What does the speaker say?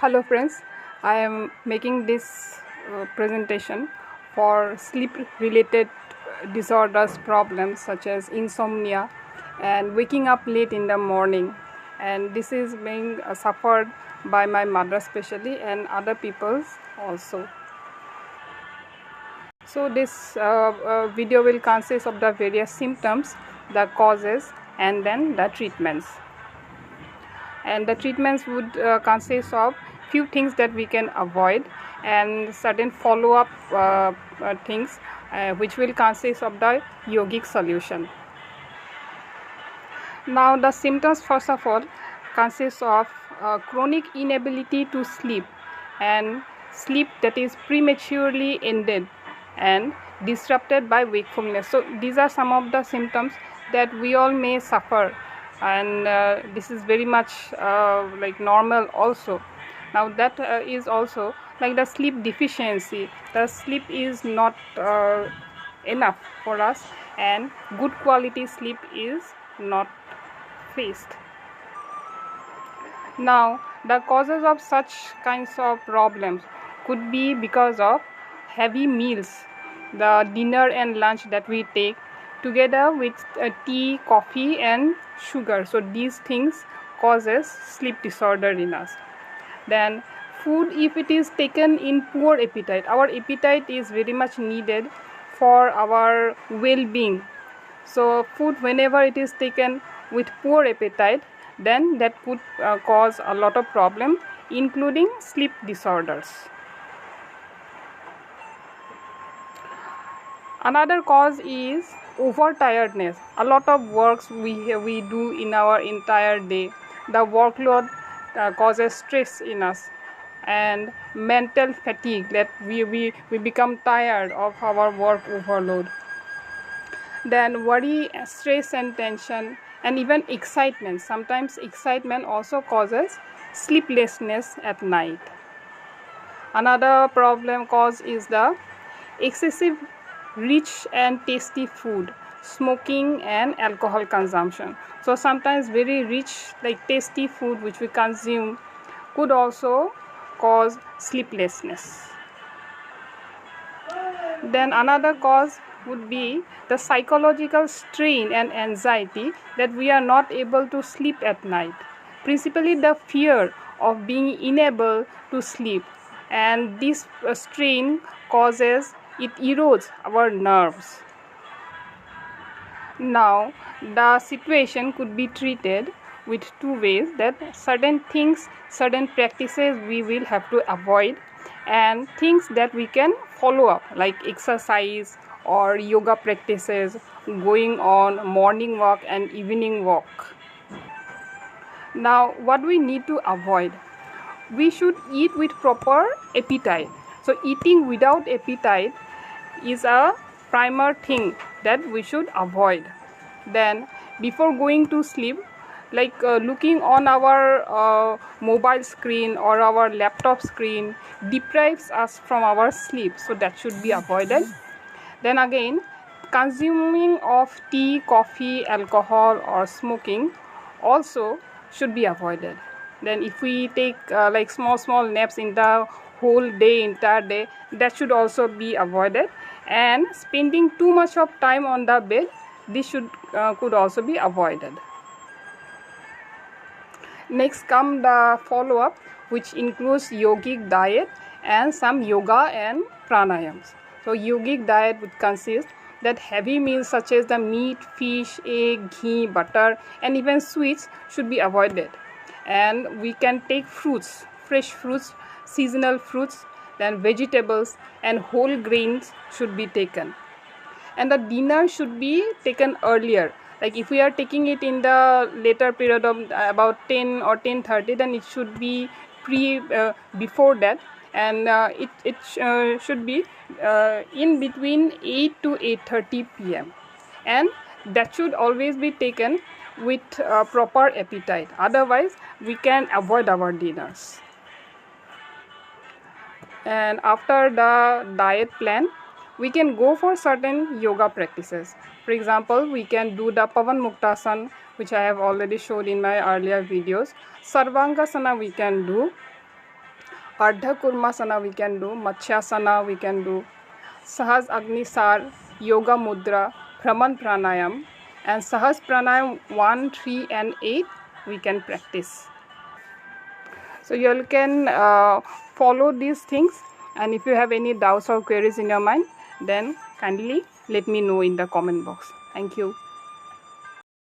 Hello friends, I am making this presentation for sleep related disorders problems such as insomnia and waking up late in the morning, and this is being suffered by my mother especially and other peoples also. So this video will consist of the various symptoms, the causes and then the treatments. And the treatments would consist of few things that we can avoid and certain follow-up things which will consist of the yogic solution. Now the symptoms first of all consist of chronic inability to sleep and sleep that is prematurely ended and disrupted by wakefulness. So these are some of the symptoms that we all may suffer, and this is very much like normal also. Now that is also like the sleep deficiency. The sleep is not enough for us and good quality sleep is not faced. Now the causes of such kinds of problems could be because of heavy meals, the dinner and lunch that we take together with tea, coffee and sugar. So these things causes sleep disorder in us. Then food, if it is taken in poor appetite, our appetite is very much needed for our well-being. So food, whenever it is taken with poor appetite, then that could cause a lot of problem, including sleep disorders. Another cause is overtiredness. A lot of works we do in our entire day. The workload causes stress in us and mental fatigue, that we become tired of our work overload. Then worry, stress and tension and even excitement. Sometimes excitement also causes sleeplessness at night. Another problem cause is the excessive rich and tasty food, smoking and alcohol consumption. So sometimes very rich like tasty food which we consume could also cause sleeplessness. Then another cause would be the psychological strain and anxiety that we are not able to sleep at night. Principally the fear of being unable to sleep, and this strain causes, it erodes our nerves. Now the situation could be treated with two ways, that certain things, certain practices we will have to avoid, and things that we can follow up like exercise or yoga practices, going on morning walk and evening walk. Now what we need to avoid, we should eat with proper appetite. So eating without appetite is a primer thing that we should avoid. Then before going to sleep, like looking on our mobile screen or our laptop screen deprives us from our sleep, so that should be avoided. Then again, consuming of tea, coffee, alcohol or smoking also should be avoided. Then if we take like small naps in the whole day, entire day, that should also be avoided. And spending too much of time on the bed, this could also be avoided. Next come the follow-up, which includes yogic diet and some yoga and pranayams. So yogic diet would consist that heavy meals such as the meat, fish, egg, ghee, butter and even sweets should be avoided. And we can take fruits, fresh fruits, seasonal fruits, then vegetables and whole grains should be taken. And the dinner should be taken earlier. Like if we are taking it in the later period of about 10 or 10:30, then it should be before that, and it should be in between 8 to 8:30 p.m. and that should always be taken with proper appetite. Otherwise we can avoid our dinners. And after the diet plan, we can go for certain yoga practices. For example, we can do the Pavan Muktasana, which I have already showed in my earlier videos. Sarvangasana we can do, Ardha Kurmasana we can do, Matsyasana we can do, Sahas Agni Sar, Yoga Mudra, Brahman Pranayam, and Sahas Pranayam 1, 3 and 8 we can practice. So you all can follow these things, and if you have any doubts or queries in your mind, then kindly let me know in the comment box. Thank you.